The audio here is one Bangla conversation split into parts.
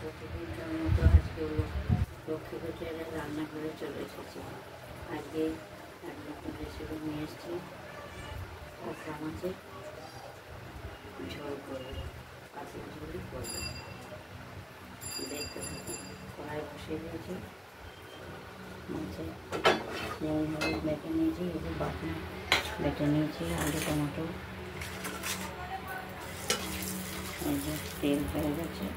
প্রতিদিনকার মতো আজকে লক্ষ্মী হোটেলে রান্নাঘরে চলে এসেছি। আজকে এক নতুন রেসিপি নিয়ে এসেছি। কাঁচা মাছের ঝোল করবো, কাঁচা ঝোলই করবো। দেখতে থাকুন। কড়াই বসিয়ে দিয়েছি, মাছে নুন হলুদ মেখে নিয়েছি, একটু বাটনা বেটে নিয়েছি, আলু টমেটো। এই যে তেল হয়ে গেছে,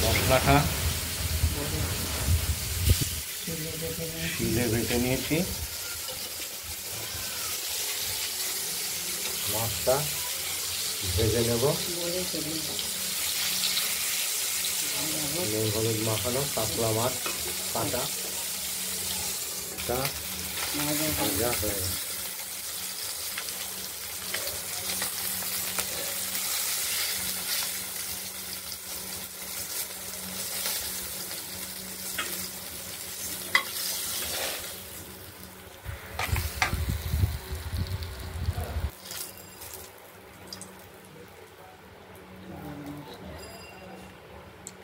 মশলাটা শিলে বেটে নিয়েছি। মাছটা ভেজে নেব। নুন হলুদ মাখানো কাতলা মাছ কাটা ভাজা হয়ে গেছে।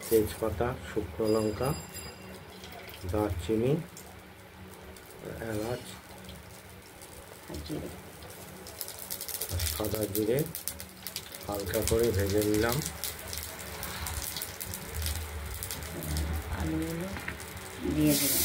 তেজপাতা, শুকনো লঙ্কা, দারচিনি, এলাচ, সাদা জিরে হালকা করে ভেজে নিলাম। আলুগুলো দিয়ে দিলাম।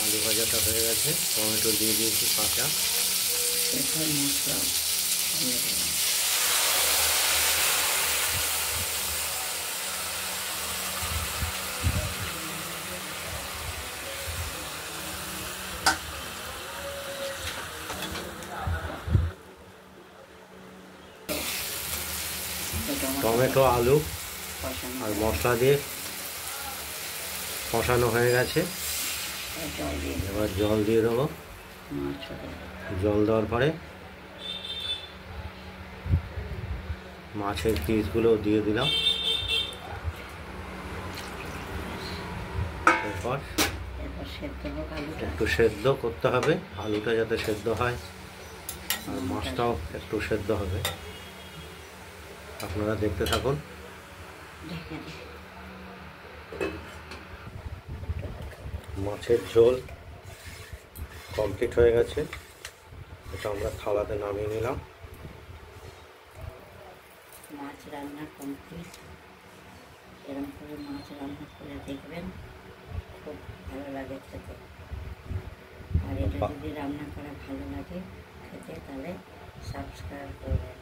আলু ভাজাটা হয়ে গেছে, টমেটো দিয়ে দিয়েছি কাঁচা। মশলা টমেটো আলু আর মশলা দিয়ে কষানো হয়ে গেছে। এবার জল দিয়ে দেবো। জল দেওয়ার পরে মাছের পিসগুলো দিয়ে দিলাম। এরপর একটু সেদ্ধ করতে হবে, আলুটা যাতে সেদ্ধ হয় আর মাছটাও একটু সেদ্ধ হবে। আপনারা দেখতে থাকুন। মাছের ঝোল কমপ্লিট হয়ে গেছে, এটা আমরা থালাতে নামিয়ে নিলাম। মাছ রান্না কমপ্লিট। এরকম করে মাছ রান্না করে দেখবেন, খুব ভালো লাগে খেতে। আর এটা যদি রান্না করা ভালো লাগে খেতে, তাহলে সাবস্ক্রাইব করবেন।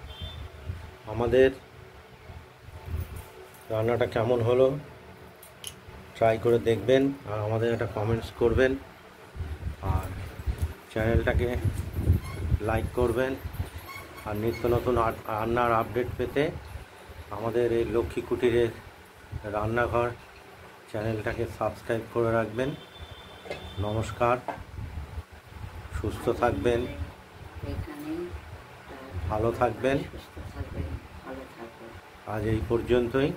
আমাদের রান্নাটা কেমন হলো ট্রাই করে দেখবেন, আর আমাদের একটা কমেন্টস করবেন, আর চ্যানেলটাকে লাইক করবেন। আর নিত্য নতুন রান্নার আপডেট পেতে আমাদের এই লক্ষ্মী কুটিরের রান্নাঘর চ্যানেলটাকে সাবস্ক্রাইব করে রাখবেন। নমস্কার, সুস্থ থাকবেন, ভালো থাকবেন। আজ এই পর্যন্তই।